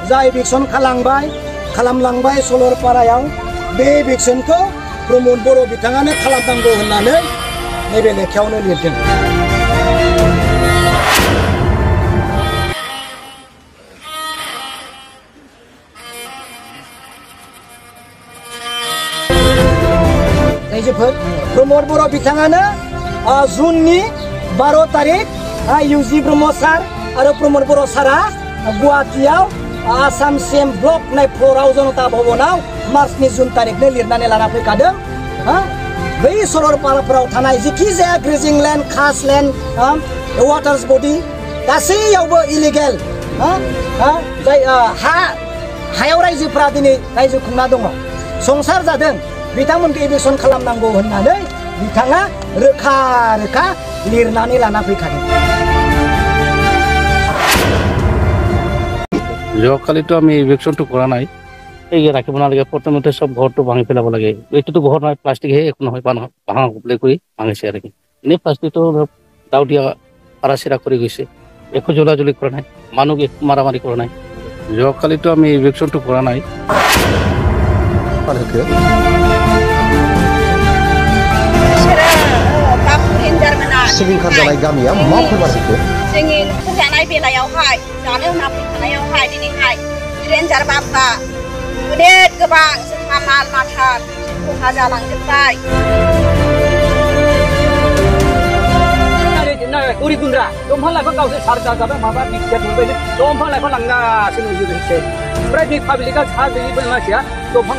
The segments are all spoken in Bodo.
जा इभिकसन खालामलांबाय सलरपारायाव बे इभिकसनखौ प्रमद बर' बिथाङानो खालामनांगौ होननानै नैबे लेखायावनो लिरदों। रायजोफोर प्रमद बर' बिथाङानो जुननि 12 तारिख इउजि ब्रह्म सार आरो प्रमद बर' सारा गुवाहाटीयाव आसाम सीएम ब्लक नाय फ्ल'राव जनता भवनाव मार्चनि जुन तारिखनो लिरनानै लाना फैखादों। बै सरलपाराफोराव थानाय जिखि जाया ग्रेजिं लेन्ड खास लेन्ड वाटार्स बडि गासैयावबो इलिगेल जाय हायाव रायजोफोरा दिनै रायजो खुंना दङ संसार जादों बिथांमोनखौ इभिकसन खालामनांगौ होननानै बिथाङा रोखा रोखा लिरनानै लाना फैखादों। যোৱাকালি তো আমি ইভিকশনটো কৰা নাই এই ৰাখিব নালাগে প্ৰথমতে সব ঘৰটো ভাঙি পেলাব লাগে এইটোতো ঘৰ নহয় প্লাষ্টিকহে একো নহয় ভাঙা প্লে কৰি ভাঙিছে আৰু এনেই প্লাষ্টিকটো দাও দিয়া আৰাচিৰা কৰি গৈছে একো জ্বলাজলি কৰা নাই মানুহ মাৰামাৰি কৰা নাই যোৱাকালি তো আমি ইভিকশনটো কৰা নাই सिलिंखार जानाय गामिया मा फोरमायखो जोंनि जानाय बेलायावहाय जानो होना फैखानायावहाय दिनैहाय रेन्जार बाबा गेदेर गोबां जोंहा माल माथा खहा जालांजोबबाय उरि गुन्द्रा दंफां लाइफां गावसोर सारजा जाबाय माबा बिटिआर मोनबाय दंफां लाइफां लांगासिनो जोंसो ओमफ्राय बे पाब्लिकआ सा गैयिबो मानसिया दंफां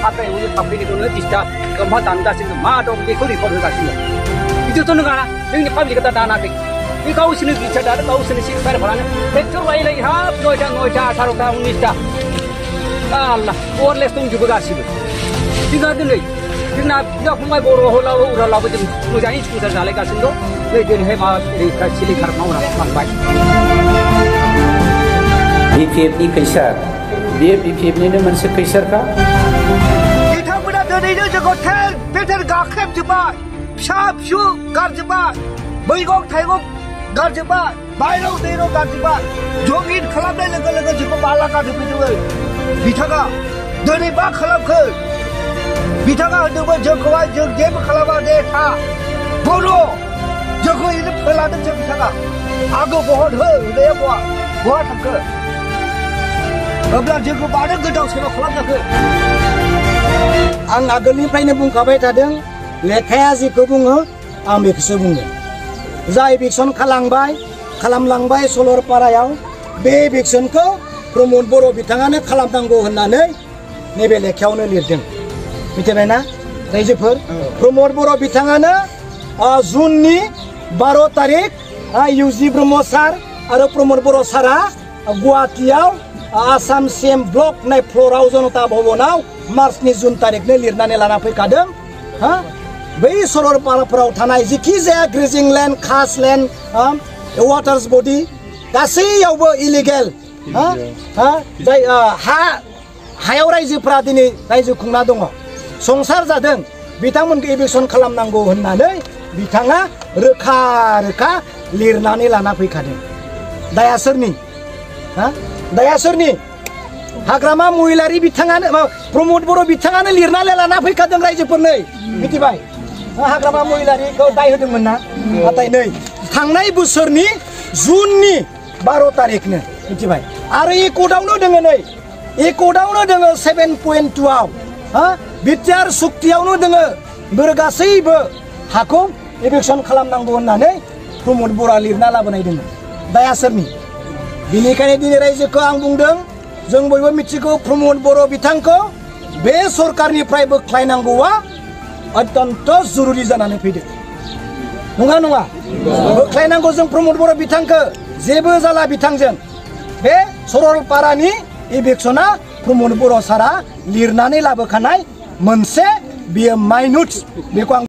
हाग्रायावनो थाफैनायखौनो डिस्टार्ब दंफां दानगासिनो मा दं बेखौ रिपर्ट होगासिनो बिदिथ' नङा जोंनि पाब्लिकआ दा दानाखै बे गावसोरनो बिटिआर दानो गावसोरनो सिकिउरिटिफोरानो ट्रेक्टर लायै हाब 9टा 18टा 19टा आल्ला अवारलेस दंजोबो गासिबो जोंहा दिनै जोंना बिदा फंबाय बर' हलाव उरालावबो जों मोजाङै संसार जालायगासिनो दं नै दिनैहाय माबा सिलिंखार मावना लांबाय बिपिएफनि खैसार बे बिपिएफनिनो मोनसे खैसारखा बिथांमोना दिनैनो जोंखौ थेर गाख्रेबजोब्बाय फिसा फिसौ गारजोब्बाय मैगं थाइगं गारजोब्बाय बायराव दैराव गारजोब्बाय जमिन खालामनाय लोगो लोगो जोंखौ बाला गारजोबबाय बिथाङा दिनै मा खालामखो बिथाङा होनदोंमोन जोंखौहाय जों जेबो खालामा दे था बर' जोंखौ इनो फोलादों जों बिथाङा आगो बहन हो होनाया बहा थांखो अब्ला जोंखौ मानो गोदाव सोराव खालामजाखो आं आगोलनिफ्रायनो बुंखाबाय थादों लेखाया जिखौ बुङो आं बेखौसो बुङो जा इभिकसन खालामलांबाय सलरपारायाव बे इभिकसनखौ प्रमद बर' बिथाङानो खालामनांगौ होननानै नैबे लेखायावनो लिरदों मिथिबायना रायजोफोर प्रमद बर' बिथाङानो जुननि 12 तारिख इउजि ब्रह्म सार आरो प्रमद बर' सारा गुवाहाटीयाव आसाम सीएम ब्लक नाय फ्ल'राव जनता भवनाव मार्चनि जुन तारिखनो लिरनानै लाना फैखादों बै सरलपाराफोराव थानाय जिखि जाया ग्रेजिं लेन्ड खास लेन्ड वाटार्स बडि गासैयावबो इलिगेल जाय हायाव रायजोफोरा दिनै रायजो खुंना दङ संसार जादों बिथांमोनखौ इभिकसन खालामनांगौ होननानै बिथाङा रोखा रोखा लिरनानै लाना फैखादों दाया सोरनि हाग्रामा महिलारि बिथाङानो प्रमद बर' बिथाङानो लिरनानै लाना फैखादों रायजोफोरनो मिथिबाय हाग्रामा महिलारिखौ दाय होदोंमोन ना नाथाय नै थांनाय बोसोरनि जुननि 12 तारिखनो मिथिबाय आरो ए क'डआवनो दोङो नै ए क'डआवनो दोङो 7.2 आव बिटिआर सुक्तियावनो दोङो बेफोर गासैबो हाखौ इभिकसन खालामनांगौ होननानै प्रमद बर'आ लिरना लाबोनाय दोङो दाया सोरनि बिनिखायनो दिनै रायजोखौ आं बुंदों जों बयबो मिथिगौ प्रमद बर' बिथांखौ बे सरकारनिफ्राय बोख्लायनांगौआ अत्यन्त जरुरी जानानै फैदों नङा बोख्लायनांगौ जों प्रमद बर' बिथांखौ जेबो जाला बिथांजों बे सरलपारानि इभिकसना प्रमद बर' सारा लिरनानै लाबोखानाय मोनसे बियो माइनुट बेखौ आं